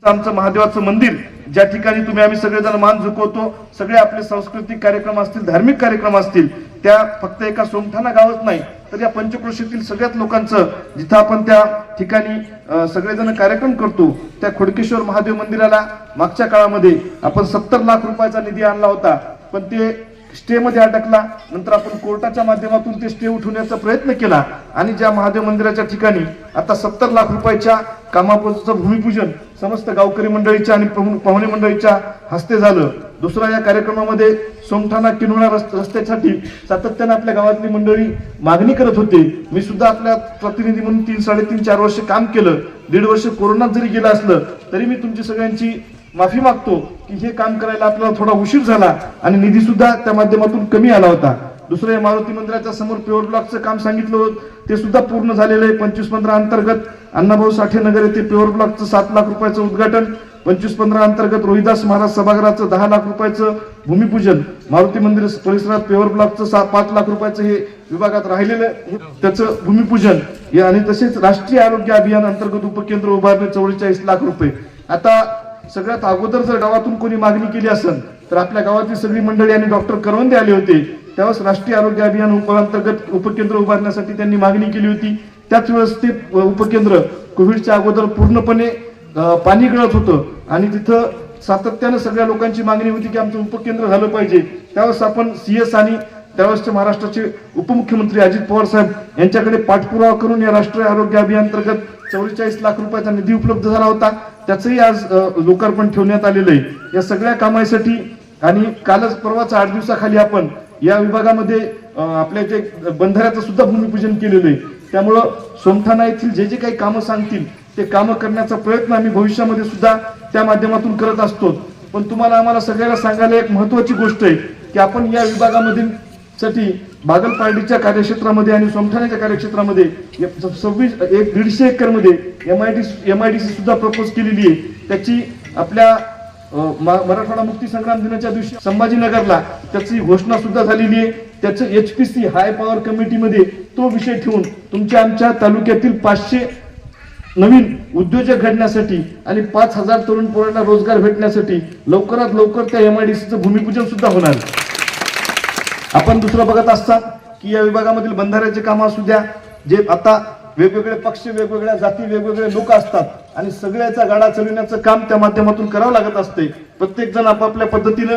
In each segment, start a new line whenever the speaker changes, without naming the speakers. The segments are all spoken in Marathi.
आमचं महादेवाचं मंदिर ज्या ठिकाणी तुम्ही आम्ही सगळेजण मान झुकवतो, सगळे आपले सांस्कृतिक कार्यक्रम असतील, धार्मिक कार्यक्रम असतील, त्या फक्त एका सोमठाणा गावात नाही तर या पंचक्रोशीतील सगळ्याच लोकांचं जिथं आपण त्या ठिकाणी सगळेजण कार्यक्रम करतो त्या खोडकेश्वर महादेव मंदिराला मागच्या काळामध्ये आपण 70 लाख रुपयाचा निधी आणला होता, पण ते स्टे मध्ये अटकला. नंतर आपण कोर्टाच्या माध्यमातून ते स्टे उठवण्याचा प्रयत्न केला आणि ज्या महादेव मंदिराच्या ठिकाणी आता 70 लाख रुपयाच्या कामाचं भूमिपूजन समस्त गावकरी मंडळीच्या आणि पाहुणे मंडळीच्या हस्ते झालं. दुसरा या कार्यक्रमामध्ये सोमठाणा किनवणा रस्त्यासाठी सातत्याने आपल्या गावातली मंडळी मागणी करत होते. मी सुद्धा आपल्या प्रतिनिधी म्हणून 3-3.5-4 वर्ष काम केलं. 1.5 वर्ष कोरोनात जरी गेलं असलं तरी मी तुमची सगळ्यांची माफी मागतो की हे काम करायला आपल्याला थोडा उशीर झाला आणि निधी सुद्धा त्या माध्यमातून कमी आला होता. दुसरं मारुती मंदिराच्या समोर प्युअर ब्लॉकचं काम सांगितलं होतं ते सुद्धा पूर्ण झालेलं आहे. 25-15 अंतर्गत अण्णाभाऊ साठे नगर येथे प्युअर ब्लॉकचं 7 लाख रुपयाचं उद्घाटन, 25-15 अंतर्गत रोहिदास महाराज सभागृहाचं 10 लाख रुपयाचं भूमिपूजन, मारुती मंदिर परिसरात प्युअर ब्लॉकचं 5 लाख रुपयाचं हे विभागात राहिलेलं त्याचं भूमिपूजन आणि तसेच राष्ट्रीय आरोग्य अभियान अंतर्गत उपकेंद्र उभारणे 44 लाख रुपये. आता सगळ्यात अगोदर जर गावातून कोणी मागणी केली असेल तर आपल्या गावातली सगळी मंडळी आणि डॉक्टर करवंदे आले होते. त्यावेळेस राष्ट्रीय आरोग्य अभियान अंतर्गत उपकेंद्र उभारण्यासाठी त्यांनी मागणी केली होती. त्याच वेळेस ते उपकेंद्र कोविडच्या अगोदर पूर्णपणे पाणी गळत होतं आणि तिथं सातत्यानं सगळ्या लोकांची मागणी होती की आमचं उपकेंद्र झालं पाहिजे. त्यावेळेस आपण CS आणि त्यावेळेसचे महाराष्ट्राचे उपमुख्यमंत्री अजित पवार साहेब यांच्याकडे पाठपुरावा करून या राष्ट्रीय आरोग्य अभियान अंतर्गत 44 लाख रुपयाचा निधी उपलब्ध झाला होता. त्याचंही आज लोकार्पण ठेवण्यात आलेलं आहे. या सगळ्या कामासाठी आणि कालच परवाच 8 दिवसाखाली आपण या विभागामध्ये आपल्या जे बंधाऱ्याचं सुद्धा भूमिपूजन केलेलं आहे. त्यामुळं सोमठाणा येथील जे जे काही कामं सांगतील ते कामं करण्याचा प्रयत्न आम्ही भविष्यामध्ये सुद्धा त्या माध्यमातून करत असतो. पण तुम्हाला आम्हाला सगळ्यांना सांगायला एक महत्वाची गोष्ट आहे की आपण या विभागामधील साठी बागलपार्टीच्या कार्यक्षेत्रामध्ये आणि सोमठाण्याच्या कार्यक्षेत्रामध्ये 150 एकर मध्ये MIDC सुद्धा प्रपोज केलेली आहे. त्याची आपल्या मराठवाडा मुक्ती संग्राम दिनाच्या दिवशी संभाजीनगरला त्याची घोषणा सुद्धा झालेली आहे. त्याचं HPC हाय पॉवर कमिटीमध्ये तो विषय ठेवून तुमच्या आमच्या तालुक्यातील 500 नवीन उद्योजक घडण्यासाठी आणि 5000 तरुण पोरांना रोजगार भेटण्यासाठी लवकरात लवकर त्या MIDCचं भूमिपूजन सुद्धा होणार. आपण दुसरं बघत असतात की या विभागामधील बंधाऱ्याचे काम असू द्या, जे आता वेगवेगळे पक्ष, वेगवेगळ्या जाती, वेगवेगळे लोक असतात आणि सगळ्याचा गाडा चालविण्याचं काम त्या माध्यमातून करावं लागत असते. प्रत्येक जण आपापल्या पद्धतीनं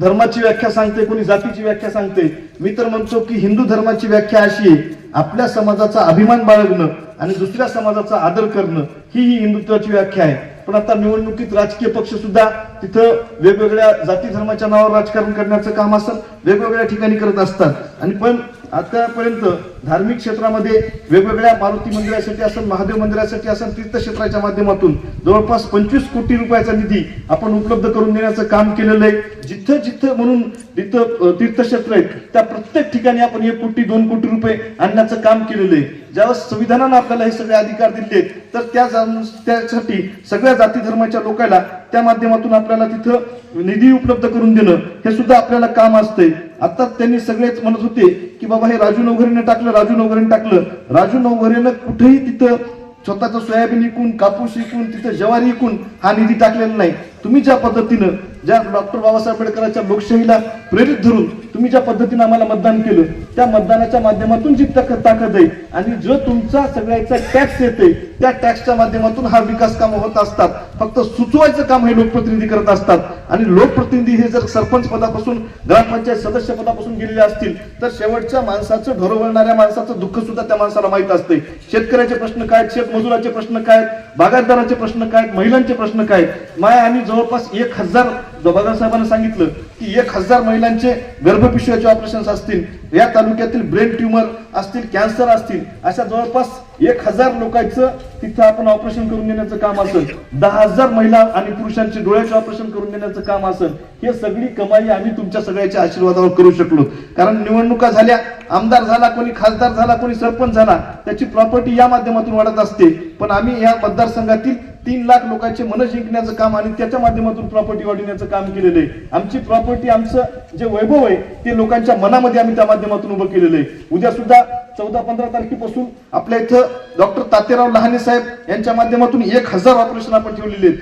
धर्माची व्याख्या सांगते, कोणी जातीची व्याख्या सांगते. मी तर म्हणतो की हिंदू धर्माची व्याख्या अशी आहे, आपल्या समाजाचा अभिमान बाळगणं आणि दुसऱ्या समाजाचा आदर करणं ही हिंदुत्वाची व्याख्या आहे. पण आता निवडणुकीत राजकीय पक्ष सुद्धा तिथं वेगवेगळ्या जाती धर्माच्या नावावर राजकारण करण्याचं काम असेल वेगवेगळ्या ठिकाणी करत असतात. आणि पण आतापर्यंत धार्मिक क्षेत्रामध्ये वेगवेगळ्या मारुती मंदिरासाठी असेल, महादेव मंदिरासाठी असेल, तीर्थक्षेत्राच्या माध्यमातून जवळपास 25 कोटी रुपयाचा निधी आपण उपलब्ध करून देण्याचं काम केलेलं आहे. जिथं जिथं म्हणून तिथं तीर्थक्षेत्र आहेत त्या प्रत्येक ठिकाणी आपण 1 कोटी 2 कोटी रुपये आणण्याचं काम केलेलं आहे. ज्यावेळेस संविधानानं आपल्याला हे सगळे अधिकार दिले तर त्यासाठी सगळ्या जाती धर्माच्या लोकांना त्या माध्यमातून आपल्याला तिथं निधी उपलब्ध करून देणं हे सुद्धा आपल्याला काम असतंय. आता त्यांनी सगळेच म्हणत होते की बाबा हे राजू नवघरेने टाकलं, राजू नवघरेने टाकलं. राजू नवघरेनं कुठेही तिथं स्वतःचं सोयाबीन विकून, कापूस विकून, तिथं ज्वारी विकून हा निधी टाकलेला नाही. तुम्ही ज्या पद्धतीनं ज्या डॉक्टर बाबासाहेब आंबेडकरांच्या लोकशाहीला प्रेरित धरून तुम्ही ज्या पद्धतीने आम्हाला मतदान केलं त्या मतदानाच्या माध्यमातून जी ताकद आहे आणि जो तुमचा सगळ्याचा टॅक्स येते त्या टॅक्सच्या माध्यमातून हा विकास कामं होत असतात. फक्त सुचवायचं काम हे लोकप्रतिनिधी करत असतात आणि लोकप्रतिनिधी हे जर सरपंच पदापासून ग्रामपंचायत सदस्य पदापासून गेलेले असतील तर शेवटच्या माणसाचं ढोरवळणाऱ्या माणसाचं दुःख सुद्धा त्या माणसाला माहित असते. शेतकऱ्याचे प्रश्न काय, शेतमजुराचे प्रश्न काय, बागायतदारांचे प्रश्न काय, महिलांचे प्रश्न काय. आणि जवळपास 1000 बाबासाहेबांनी सांगितलं की 1000 महिलांचे गर्भपिशवीचे ऑपरेशन्स असतील, या तालुक्यातील ब्रेन ट्यूमर असतील, कॅन्सर असतील, अशा जवळपास 1000 लोकांचं तिथं आपण ऑपरेशन करून देण्याचं काम असेल. 10,000 महिला आणि पुरुषांचे डोळ्याचे ऑपरेशन करून देण्याचं काम असेल. हे सगळी कमाई आम्ही तुमच्या सगळ्याच्या आशीर्वादावर करू शकलो. कारण निवडणुका झाल्या, आमदार झाला, कोणी खासदार झाला, कोणी सरपंच झाला, त्याची प्रॉपर्टी या माध्यमातून वाढत असते. पण आम्ही या मतदारसंघातील 3 लाख लोकांचे मन जिंकण्याचं काम आणि त्याच्या माध्यमातून प्रॉपर्टी वाढवण्याचं काम केलेलं आहे. आमची प्रॉपर्टी, आमचं जे वैभव आहे ते लोकांच्या मनामध्ये आम्ही त्या माध्यमातून उभं केलेलं आहे. उद्या सुद्धा 14-15 तारखेपासून आपल्या इथं डॉक्टर तात्याराव लहाने साहेब यांच्या माध्यमातून 1000 ऑपरेशन आपण ठेवलेले आहेत.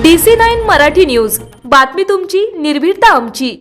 DC9 मराठी न्यूज, बातमी तुमची, निर्भीडता आमची.